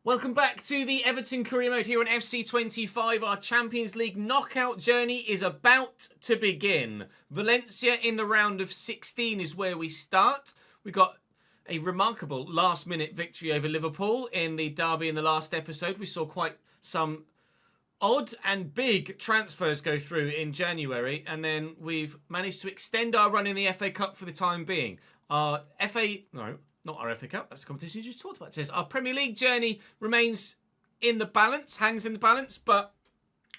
Welcome back to the Everton Career Mode here on FC25. Our Champions League knockout journey is about to begin. Valencia in the round of 16 is where we start. We got a remarkable last-minute victory over Liverpool in the derby in the last episode. We saw quite some odd and big transfers go through in January, and then we've managed to extend our run in the FA Cup for the time being. Not our FA Cup, that's the competition you just talked about, Ches. Our Premier League journey remains in the balance, hangs in the balance, but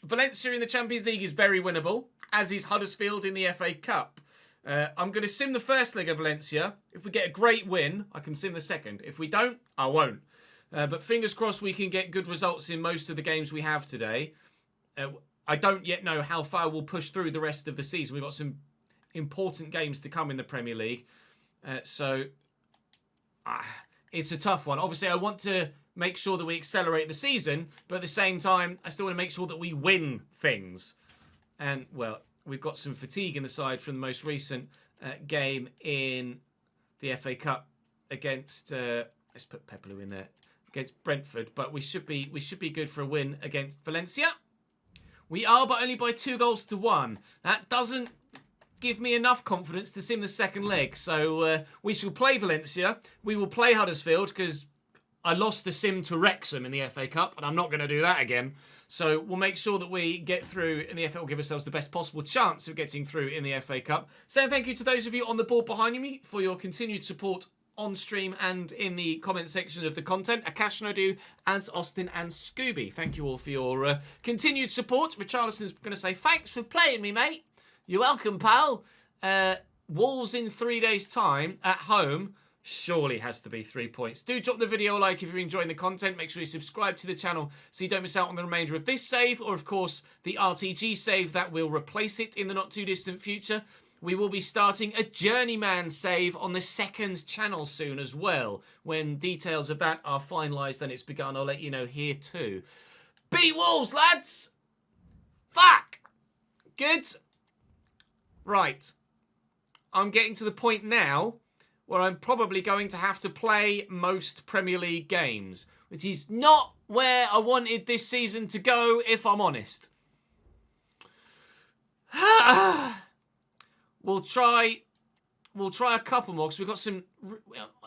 Valencia in the Champions League is very winnable, as is Huddersfield in the FA Cup. I'm going to sim the first leg of Valencia. If we get a great win, I can sim the second. If we don't, I won't. But fingers crossed we can get good results in most of the games we have today. I don't yet know how far we'll push through the rest of the season. We've got some important games to come in the Premier League. It's a tough one. Obviously, I want to make sure that we accelerate the season, but at the same time, I still want to make sure that we win things. And, well, we've got some fatigue in the side from the most recent game in the FA Cup against, let's put Pepelu in there, against Brentford. But we should be good for a win against Valencia. We are, but only by 2-1. That doesn't give me enough confidence to sim the second leg. So we shall play Valencia. We will play Huddersfield because I lost the sim to Wrexham in the FA Cup and I'm not going to do that again. So we'll make sure that we get through in the FA. We'll give ourselves the best possible chance of getting through in the FA Cup. Saying thank you to those of you on the board behind me for your continued support on stream and in the comment section of the content. Akash Nodu, As Austin and Scooby. Thank you all for your continued support. Richarlison's going to say thanks for playing me, mate. You're welcome, pal. Wolves in 3 days' time at home surely has to be 3 points. Do drop the video a like if you're enjoying the content. Make sure you subscribe to the channel so you don't miss out on the remainder of this save or, of course, the RTG save that will replace it in the not-too-distant future. We will be starting a Journeyman save on the second channel soon as well. When details of that are finalised and it's begun, I'll let you know here too. Beat Wolves, lads! Fuck! Good. Right, I'm getting to the point now where I'm probably going to have to play most Premier League games, which is not where I wanted this season to go, if I'm honest. We'll try a couple more because we've got some,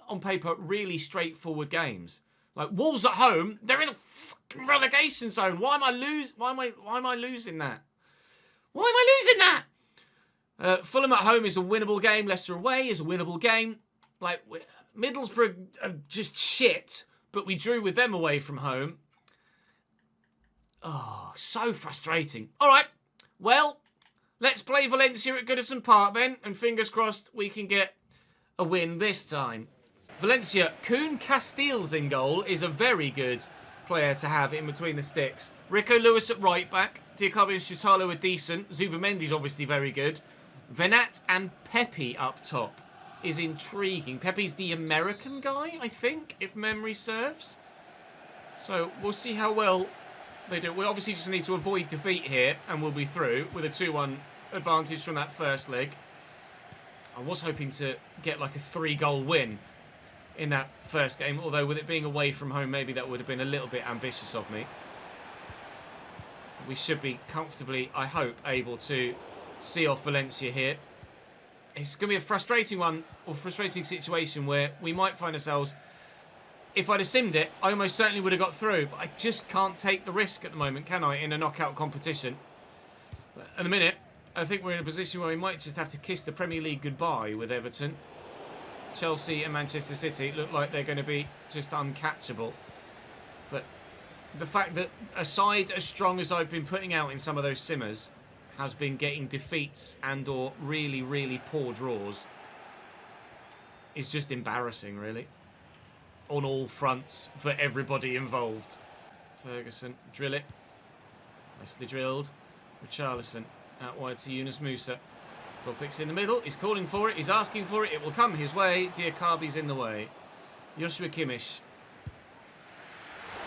on paper, really straightforward games. Like Wolves at home, they're in a fucking relegation zone. Why am I losing that? Why am I losing that? Fulham at home is a winnable game. Leicester away is a winnable game. Like, Middlesbrough are just shit, but we drew with them away from home. Oh, so frustrating. All right, well, let's play Valencia at Goodison Park then, and fingers crossed we can get a win this time. Valencia, Kuhn Castells in goal is a very good player to have in between the sticks. Rico Lewis at right back. Diakabi and Shutalo are decent. Zubamendi's obviously very good. Venat and Pepe up top is intriguing. Pepe's the American guy, I think, if memory serves. So we'll see how well they do. We obviously just need to avoid defeat here, and we'll be through with a 2-1 advantage from that first leg. I was hoping to get like a 3-goal win in that first game, although with it being away from home, maybe that would have been a little bit ambitious of me. We should be comfortably, I hope, able to see off Valencia here. It's going to be a frustrating one, or frustrating situation where we might find ourselves, if I'd have simmed it, I almost certainly would have got through, but I just can't take the risk at the moment, can I, in a knockout competition? But at the minute, I think we're in a position where we might just have to kiss the Premier League goodbye with Everton. Chelsea and Manchester City look like they're going to be just uncatchable. But the fact that a side as strong as I've been putting out in some of those simmers has been getting defeats and or really, really poor draws is just embarrassing, really. On all fronts for everybody involved. Ferguson, drill it. Nicely drilled. Richarlison out wide to Yunus Musa. Dogpic's in the middle. He's calling for it. He's asking for it. It will come his way. Diakabi's in the way. Joshua Kimmich.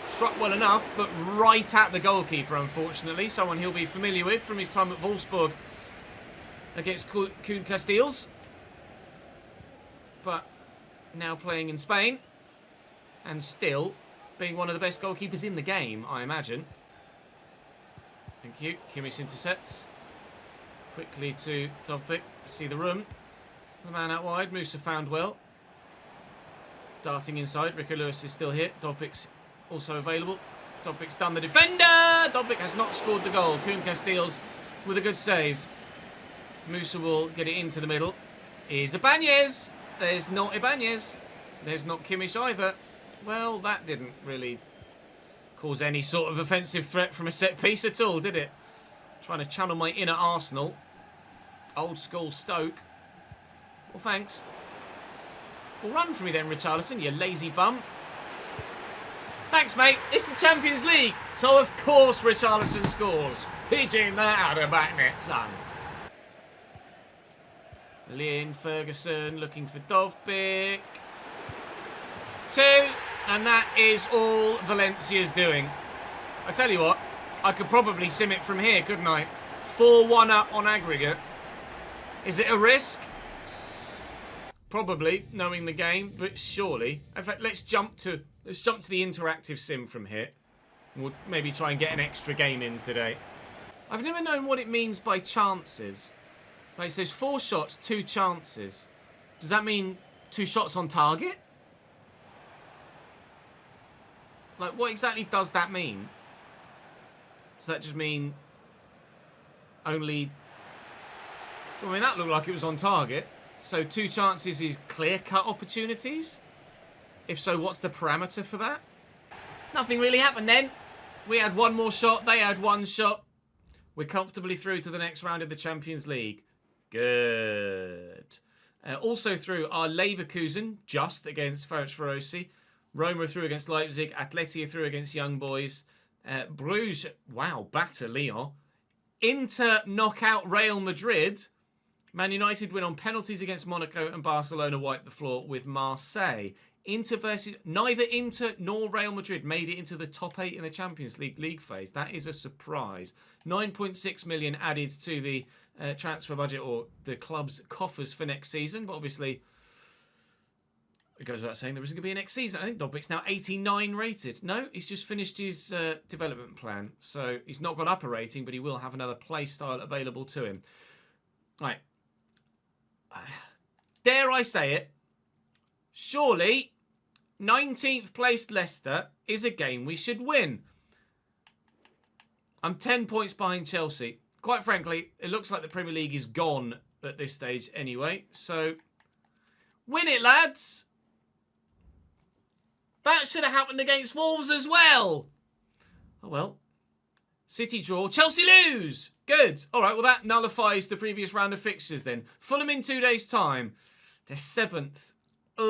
Struck well enough, but right at the goalkeeper, unfortunately. Someone he'll be familiar with from his time at Wolfsburg against Kuhn Castells. But now playing in Spain. And still being one of the best goalkeepers in the game, I imagine. Thank you. Kimmich intercepts. Quickly to Dovbyk. See the room. The man out wide. Musa found well. Darting inside. Rico Lewis is still here. Dovbyk's also available. Dovbyk's done the defender. Dovbyk has not scored the goal. Kuhn Castells with a good save. Musa will get it into the middle. Here's Ibanez. There's not Ibanez. There's not Kimmich either. Well, that didn't really cause any sort of offensive threat from a set piece at all, did it? Trying to channel my inner Arsenal. Old school Stoke. Well, thanks. Well, run for me then, Richarlison, you lazy bum. Thanks, mate. It's the Champions League. So, of course, Richarlison scores. Pigeon that out of back net, son. Lynn Ferguson looking for Dovbyk. 2. And that is all Valencia's doing. I tell you what, I could probably sim it from here, couldn't I? 4-1 up on aggregate. Is it a risk? Probably, knowing the game, but surely. In fact, let's jump to the interactive sim from here. We'll maybe try and get an extra game in today. I've never known what it means by chances. Like, it says 4 shots, 2 chances. Does that mean 2 shots on target? Like, what exactly does that mean? Does that just mean only... I mean, that looked like it was on target. So 2 chances is clear-cut opportunities? If so, what's the parameter for that? Nothing really happened then. We had 1 more shot. They had 1 shot. We're comfortably through to the next round of the Champions League. Good. Also through are Leverkusen, just against Ferencvárosi. Roma through against Leipzig. Atleti through against Young Boys. Bruges, wow, batter Lyon. Inter knock out Real Madrid. Man United win on penalties against Monaco, and Barcelona wipe the floor with Marseille. Neither Inter nor Real Madrid made it into the top 8 in the Champions League phase. That is a surprise. 9.6 million added to the transfer budget, or the club's coffers for next season. But obviously, it goes without saying there isn't going to be a next season. I think Dovbyk's now 89 rated. No, he's just finished his development plan. So he's not gone up a rating, but he will have another play style available to him. Right. Dare I say it? Surely, 19th placed Leicester is a game we should win. I'm 10 points behind Chelsea. Quite frankly, it looks like the Premier League is gone at this stage anyway. So, win it, lads. That should have happened against Wolves as well. Oh, well. City draw. Chelsea lose. Good. All right, well, that nullifies the previous round of fixtures then. Fulham in 2 days' time. They're 7th. Oh.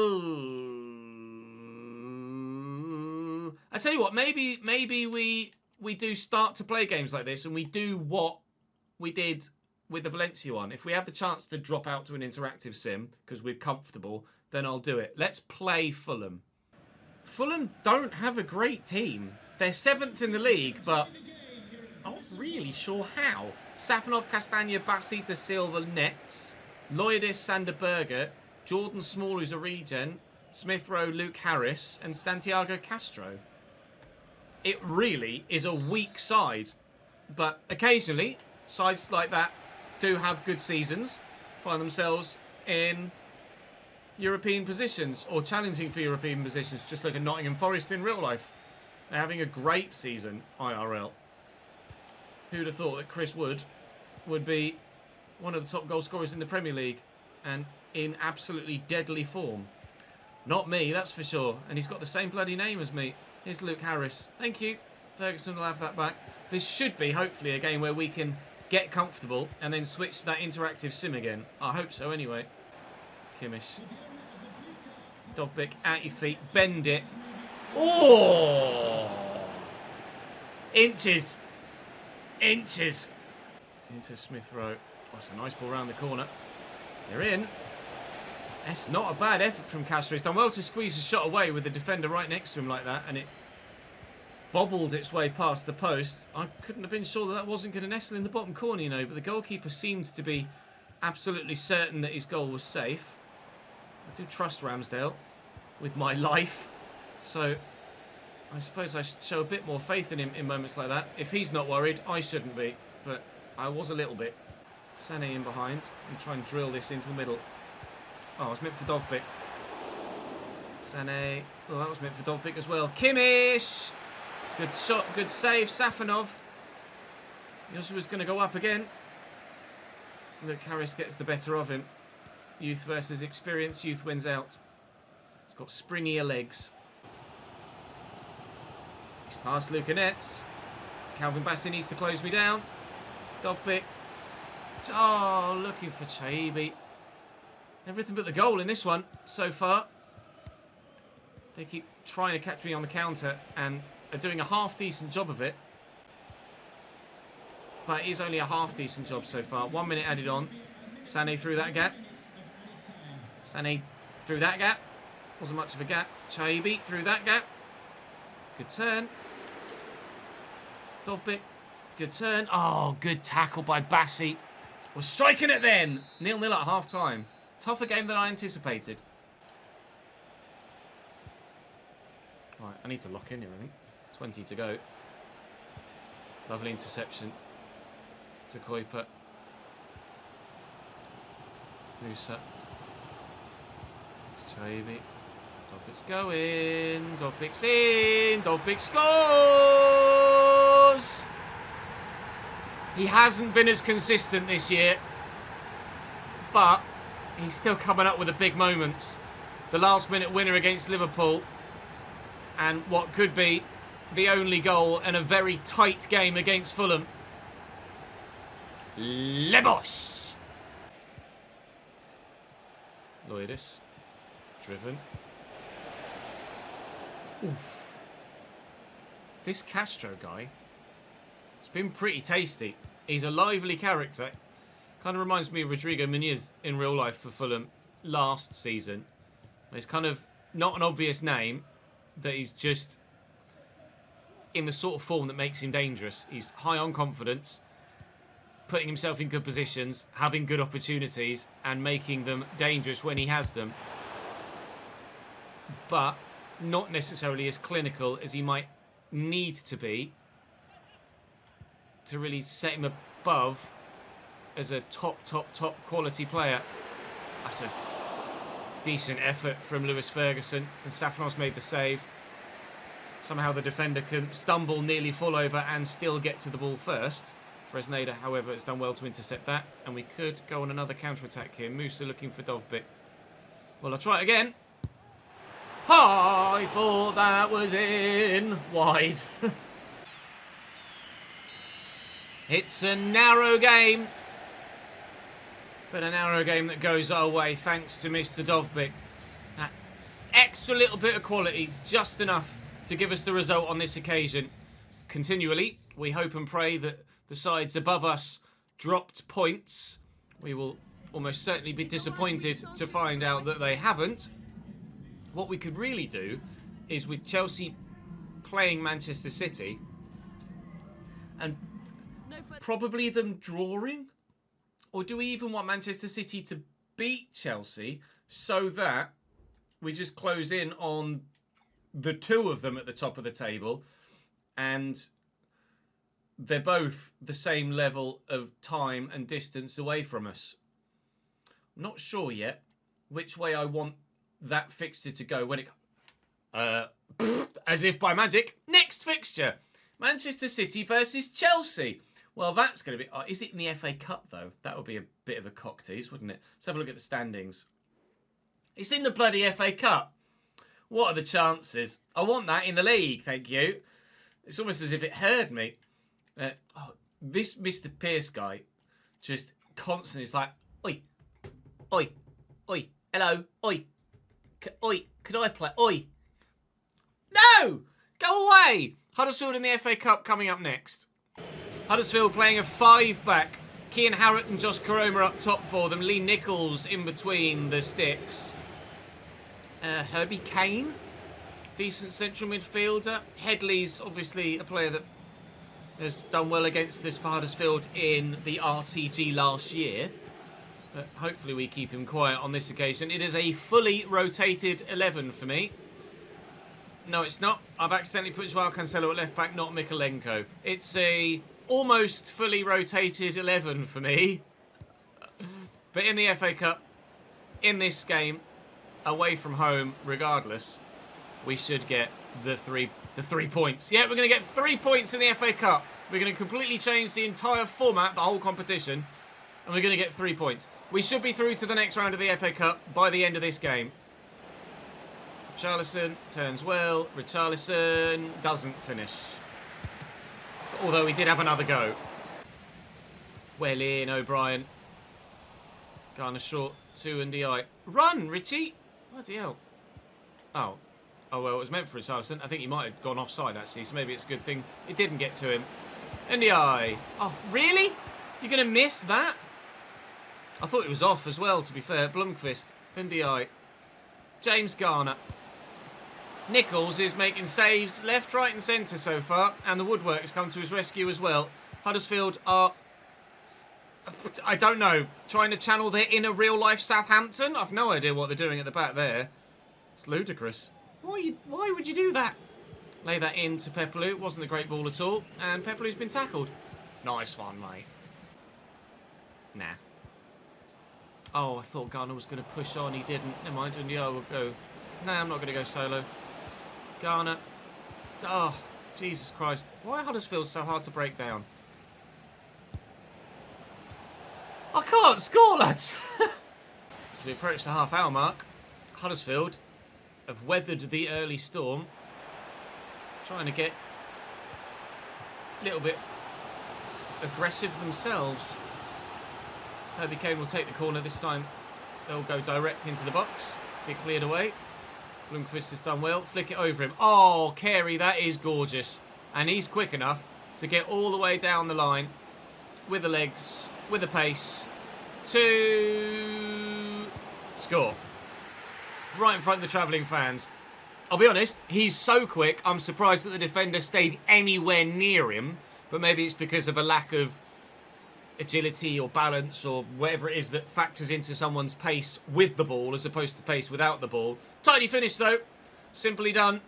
I tell you what, maybe we do start to play games like this and we do what we did with the Valencia one. If we have the chance to drop out to an interactive sim because we're comfortable, then I'll do it. Let's play Fulham. Fulham don't have a great team. They're 7th in the league, but I'm not really sure how. Safanov, Castagna, Bassi, Da Silva, Nets, Lloydis, Sander Berger, Jordan Small, who's a regen, Smith Rowe, Luke Harris, and Santiago Castro. It really is a weak side, but occasionally sides like that do have good seasons, find themselves in European positions or challenging for European positions, just like a Nottingham Forest in real life. They're having a great season, IRL. Who'd have thought that Chris Wood would be one of the top goal scorers in the Premier League and in absolutely deadly form? Not me, that's for sure. And he's got the same bloody name as me. Here's Luke Harris. Thank you. Ferguson will have that back. This should be, hopefully, a game where we can get comfortable and then switch to that interactive sim again. I hope so, anyway. Kimmich. Dovbyk at your feet. Bend it. Oh! Inches. Inches. Into Smith Rowe. Oh, it's a nice ball round the corner. They're in. That's not a bad effort from Castro. He's done well to squeeze a shot away with the defender right next to him like that, and it bobbled its way past the post. I couldn't have been sure that wasn't going to nestle in the bottom corner, you know, but the goalkeeper seemed to be absolutely certain that his goal was safe. I do trust Ramsdale with my life, so I suppose I should show a bit more faith in him in moments like that. If he's not worried, I shouldn't be. But I was a little bit. Sané in behind and try and drill this into the middle. Oh, it was meant for Dovbyk. Sané. Oh, that was meant for Dovbyk as well. Kimmich! Good shot, good save. Safanov. Joshua's going to go up again. Look, Harris gets the better of him. Youth versus experience. Youth wins out. He's got springier legs. He's past Lucanets. Calvin Bassey needs to close me down. Dovbyk. Oh, looking for Chaibi. Everything but the goal in this one so far. They keep trying to catch me on the counter and are doing a half-decent job of it. But it is only a half-decent job so far. 1 minute added on. Sané through that gap. Sané through that gap. Wasn't much of a gap. Chaibi through that gap. Good turn. Dovbyk. Good turn. Oh, good tackle by Bassey. We're striking it then. 0-0 at half-time. Tougher game than I anticipated. Right, I need to lock in here, I think. 20 to go. Lovely interception to Kuiper. Musa. It's Chaibi. Dovbyk's going. Dovbyk's in. Dovbyk scores! He hasn't been as consistent this year, but he's still coming up with the big moments. The last-minute winner against Liverpool, and what could be the only goal in a very tight game against Fulham. Lebosh! Lloydis. Driven. Oof. This Castro guy, it's been pretty tasty. He's a lively character. Kind of reminds me of Rodrigo Muniz in real life for Fulham last season. It's kind of not an obvious name, that he's just in the sort of form that makes him dangerous. He's high on confidence, putting himself in good positions, having good opportunities, and making them dangerous when he has them. But not necessarily as clinical as he might need to be to really set him above as a top quality player. That's a decent effort from Lewis Ferguson, and Safanov's made the save. Somehow the defender can stumble, nearly fall over, and still get to the ball first. Fresneda, however, has done well to intercept that, and we could go on another counter-attack here. Musa looking for Dovbyk. Well, I'll try it again. I thought that was in. Wide. It's a narrow game, but a narrow game that goes our way thanks to Mr. Dovbyk. That extra little bit of quality, just enough to give us the result on this occasion. Continually, we hope and pray that the sides above us dropped points. We will almost certainly be disappointed to find out that they haven't. What we could really do is, with Chelsea playing Manchester City and probably them drawing, or do we even want Manchester City to beat Chelsea so that we just close in on the two of them at the top of the table and they're both the same level of time and distance away from us? I'm not sure yet which way I want that fixture to go when it... as if by magic. Next fixture. Manchester City versus Chelsea. Well, that's going to be... is it in the FA Cup, though? That would be a bit of a cock tease, wouldn't it? Let's have a look at the standings. It's in the bloody FA Cup. What are the chances? I want that in the league, thank you. It's almost as if it heard me. This Mr. Pearce guy just constantly is like, oi, oi, oi, hello, oi, oi, could I play? Oi. No! Go away! Huddersfield in the FA Cup coming up next. Huddersfield playing a 5-back. Kean Harrott and Josh Koroma up top for them. Lee Nichols in between the sticks. Herbie Kane, decent central midfielder. Headley's obviously a player that has done well against us for Huddersfield in the RTG last year. But hopefully we keep him quiet on this occasion. It is a fully rotated 11 for me. No, it's not. I've accidentally put Joao Cancelo at left back, not Mikalenko. It's a almost fully rotated 11 for me. But in the FA Cup, in this game, away from home, regardless, we should get the three points. Yeah, we're going to get 3 points in the FA Cup. We're going to completely change the entire format, the whole competition, and we're going to get 3 points. We should be through to the next round of the FA Cup by the end of this game. Richarlison turns well. Richarlison doesn't finish. Although he did have another go. Well in, O'Brien. Garner short to Ndiaye. Run, Richie! Bloody hell. Oh, well, it was meant for Richarlison. I think he might have gone offside, actually, so maybe it's a good thing it didn't get to him. Ndiaye. Oh, really? You're going to miss that? I thought it was off as well, to be fair. Blomqvist. Ndiaye. James Garner. Nichols is making saves left, right and centre so far. And the woodwork's come to his rescue as well. Huddersfield are, I don't know, trying to channel their inner real-life Southampton? I've no idea what they're doing at the back there. It's ludicrous. Why would you do that? Lay that in to Pepelu. It wasn't a great ball at all. And Pepelu's been tackled. Nice one, mate. Nah. Oh, I thought Garner was going to push on. He didn't. Never mind. Ndiaye will go. Nah, I'm not going to go solo. Garner. Oh, Jesus Christ. Why are Huddersfield so hard to break down? I can't score, lads. As we approach the half-hour mark, Huddersfield have weathered the early storm. Trying to get a little bit aggressive themselves. Herbie Kane will take the corner this time. They'll go direct into the box. Get cleared away. Blomqvist has done well. Flick it over him. Oh, Carey, that is gorgeous. And he's quick enough to get all the way down the line with the legs, with the pace, to score. Right in front of the travelling fans. I'll be honest, he's so quick, I'm surprised that the defender stayed anywhere near him. But maybe it's because of a lack of agility or balance or whatever it is that factors into someone's pace with the ball as opposed to pace without the ball. Tidy finish though. Simply done.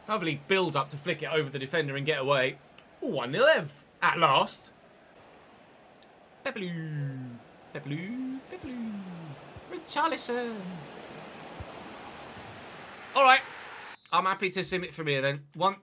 Lovely build up to flick it over the defender and get away. 1-0 at last. Pepelu. Richarlison. Alright. I'm happy to sim it from here then.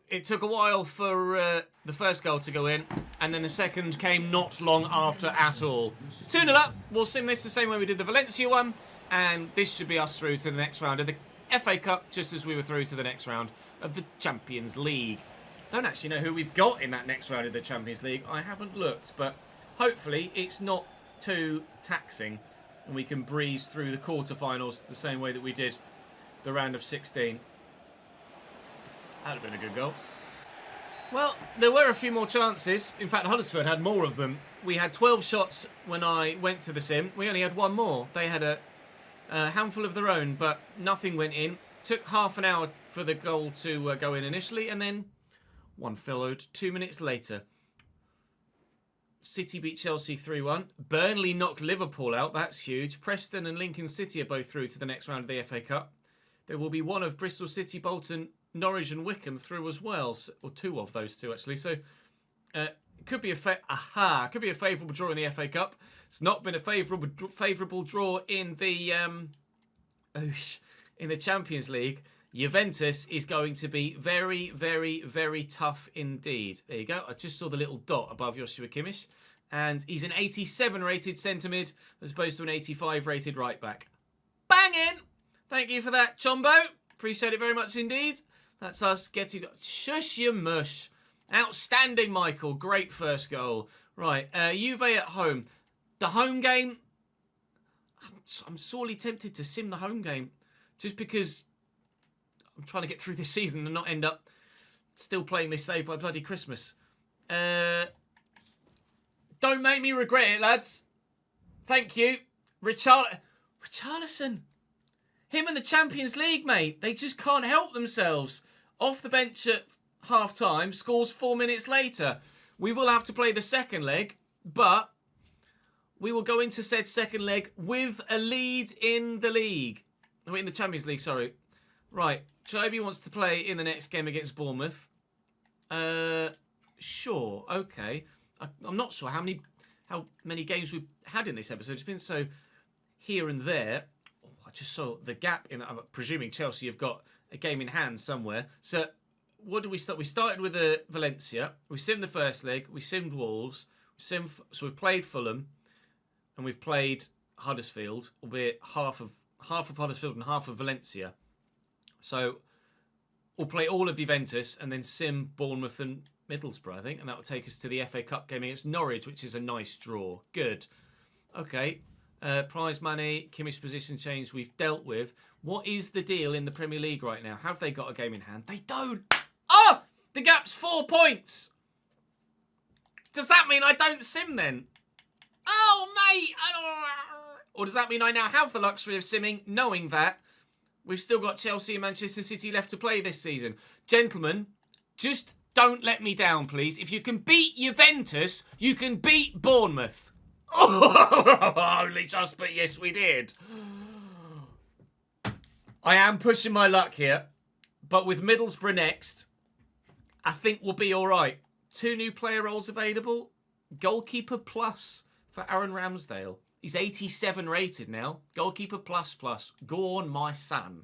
It took a while for the first goal to go in, and then the second came not long after at all. 2-0 up. We'll sim this the same way we did the Valencia one, and this should be us through to the next round of the FA Cup, just as we were through to the next round of the Champions League. Don't actually know who we've got in that next round of the Champions League. I haven't looked, but hopefully it's not too taxing, and we can breeze through the quarterfinals the same way that we did the round of 16. That would have been a good goal. Well, there were a few more chances. In fact, Huddersfield had more of them. We had 12 shots when I went to the sim. We only had one more. They had a handful of their own, but nothing went in. Took half an hour for the goal to go in initially, and then one followed 2 minutes later. City beat Chelsea 3-1. Burnley knocked Liverpool out. That's huge. Preston and Lincoln City are both through to the next round of the FA Cup. There will be one of Bristol City, Bolton, Norwich and Wickham through as well, or two of those two actually. So could be a favourable draw in the FA Cup. It's not been a favourable draw in the Champions League. Juventus is going to be very, very, very tough indeed. There you go. I just saw the little dot above Joshua Kimmich, and he's an 87 rated centre mid as opposed to an 85 rated right back. Banging! Thank you for that, Chombo. Appreciate it very much indeed. That's us getting... Shush your mush. Outstanding, Michael. Great first goal. Right, Juve at home. The home game... I'm sorely tempted to sim the home game. Just because I'm trying to get through this season and not end up still playing this save by bloody Christmas. Don't make me regret it, lads. Thank you. Richarlison. Him and the Champions League, mate. They just can't help themselves. Off the bench at half-time, scores 4 minutes later. We will have to play the second leg, but we will go into said second leg with a lead in the league. In the Champions League, sorry. Right, Chobi wants to play in the next game against Bournemouth. Sure, okay. I'm not sure how many games we've had in this episode. It's been so here and there. Oh, I just saw the gap in. I'm presuming Chelsea have got a game in hand somewhere. So what did we start? We started with Valencia. We simmed the first leg. We simmed Wolves. So we've played Fulham, and we've played Huddersfield, albeit half of Huddersfield and half of Valencia. So we'll play all of Juventus and then sim Bournemouth and Middlesbrough, I think, and that will take us to the FA Cup game against Norwich, which is a nice draw. Good. Okay. Prize money, Kimmich's position change we've dealt with. What is the deal in the Premier League right now? Have they got a game in hand? They don't. Oh! The gap's 4 points. Does that mean I don't sim then? Oh, mate! Or does that mean I now have the luxury of simming, knowing that we've still got Chelsea and Manchester City left to play this season? Gentlemen, just don't let me down, please. If you can beat Juventus, you can beat Bournemouth. Oh, only just, but yes, we did. I am pushing my luck here, but with Middlesbrough next, I think we'll be all right. 2 new player roles available. Goalkeeper plus for Aaron Ramsdale. He's 87 rated now. Goalkeeper plus. Go on, my son.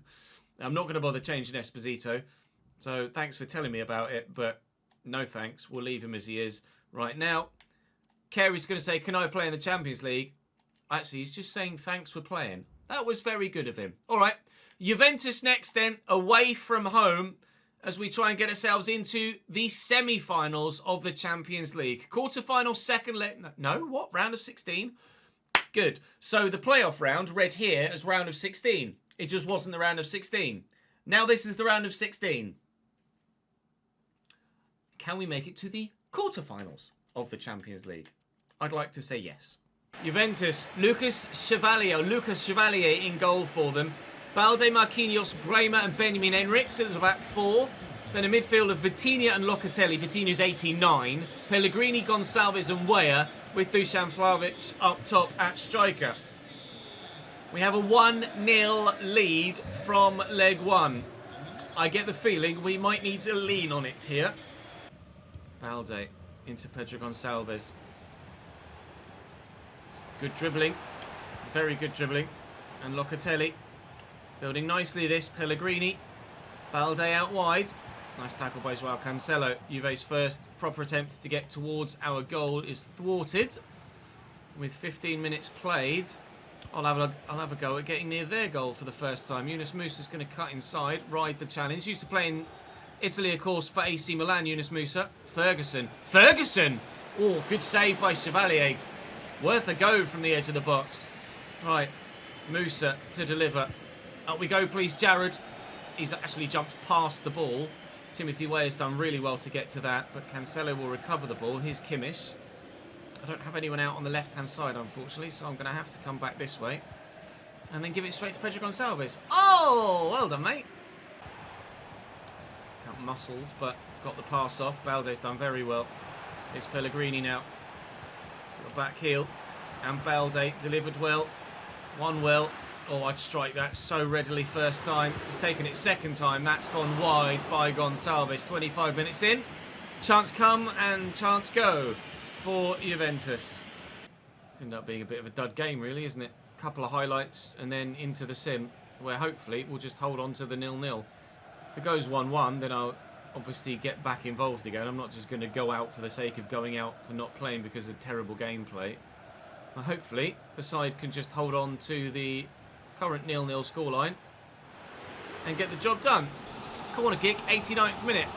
I'm not going to bother changing Esposito. So thanks for telling me about it, but no thanks. We'll leave him as he is right now. Carey's going to say, can I play in the Champions League? Actually, he's just saying thanks for playing. That was very good of him. All right. Juventus next then, away from home, as we try and get ourselves into the semi-finals of the Champions League. Quarter-final, second leg. No, what? Round of 16? Good. So the playoff round, read here as round of 16. It just wasn't the round of 16. Now this is the round of 16. Can we make it to the quarter-finals of the Champions League? I'd like to say yes. Juventus, Lucas Chevalier in goal for them. Balde, Marquinhos, Bremer and Benjamin Henrique, so there's about 4. Then a midfield of Vitinha and Locatelli. Vitinha's 89. Pellegrini, Gonçalves and Weah, with Dusan Vlahovic up top at striker. We have a 1-0 lead from leg 1. I get the feeling we might need to lean on it here. Balde into Pedro Gonçalves. Good dribbling. Very good dribbling. And Locatelli building nicely this. Pellegrini. Balde out wide. Nice tackle by Joao Cancelo. Juve's first proper attempt to get towards our goal is thwarted. With 15 minutes played, I'll have a go at getting near their goal for the first time. Yunus Musa's going to cut inside, ride the challenge. Used to play in Italy, of course, for AC Milan, Yunus Musa. Ferguson! Oh, good save by Chevalier. Worth a go from the edge of the box. Right, Musa to deliver. Up we go, please, Jared. He's actually jumped past the ball. Timothy Weah's done really well to get to that, but Cancelo will recover the ball. Here's Kimmich. I don't have anyone out on the left-hand side, unfortunately, so I'm going to have to come back this way. And then give it straight to Pedro Gonçalves. Oh, well done, mate. Out-muscled, but got the pass off. Balde's done very well. It's Pellegrini now. Got back heel. And Balde delivered well. One well. Oh, I'd strike that so readily first time. He's taken it second time. That's gone wide by Gonçalves. 25 minutes in. Chance come and chance go for Juventus. Ended up being a bit of a dud game, really, isn't it? A couple of highlights and then into the sim, where hopefully we'll just hold on to the 0-0. If it goes 1-1, then I'll obviously get back involved again. I'm not just going to go out for the sake of going out for not playing because of terrible gameplay. Well, hopefully the side can just hold on to the current 0-0 scoreline and get the job done. Corner kick, 89th minute.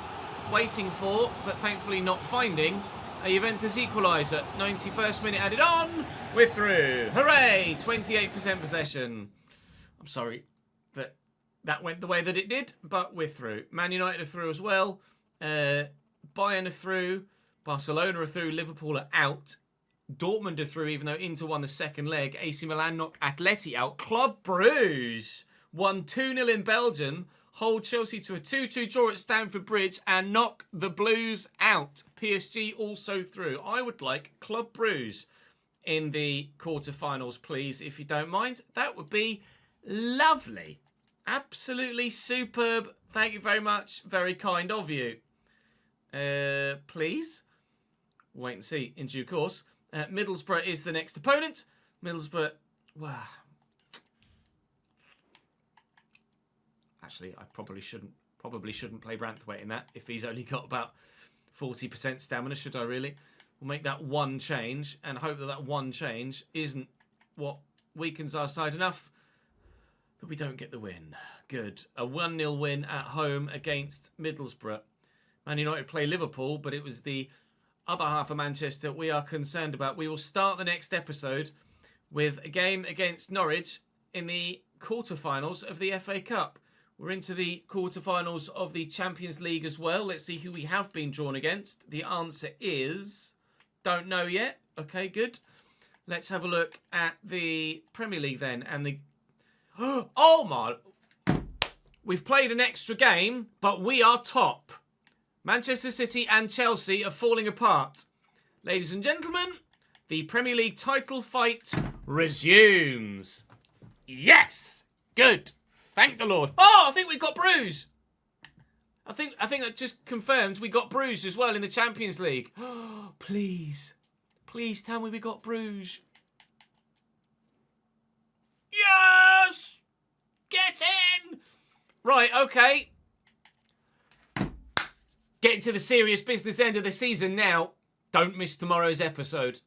Waiting for, but thankfully not finding, a Juventus equaliser. 91st minute added on. We're through. Hooray! 28% possession. I'm sorry that that went the way that it did, but we're through. Man United are through as well. Bayern are through. Barcelona are through. Liverpool are out. Dortmund are through, even though Inter won the second leg. AC Milan knocked Atleti out. Club Brugge won 2-0 in Belgium. Hold Chelsea to a 2-2 draw at Stamford Bridge and knock the Blues out. PSG also through. I would like Club Brugge in the quarterfinals, please, if you don't mind. That would be lovely. Absolutely superb. Thank you very much. Very kind of you. Please. Wait and see in due course. Middlesbrough is the next opponent. Middlesbrough... Wow. Actually, I probably shouldn't play Branthwaite in that if he's only got about 40% stamina, should I really? We'll make that one change and hope that that one change isn't what weakens our side enough that we don't get the win. Good. A 1-0 win at home against Middlesbrough. Man United play Liverpool, but it was the other half of Manchester we are concerned about. We will start the next episode with a game against Norwich in the quarterfinals of the FA Cup. We're into the quarterfinals of the Champions League as well. Let's see who we have been drawn against. The answer is... don't know yet. Okay, good. Let's have a look at the Premier League then. And the... oh my... we've played an extra game, but we are top. Manchester City and Chelsea are falling apart. Ladies and gentlemen, the Premier League title fight resumes. Yes! Good. Thank the Lord. Oh, I think we got Bruges. I think that just confirmed we got Bruges as well in the Champions League. Oh, please. Please tell me we got Bruges. Yes! Get in! Right, okay. Getting to the serious business end of the season now. Don't miss tomorrow's episode.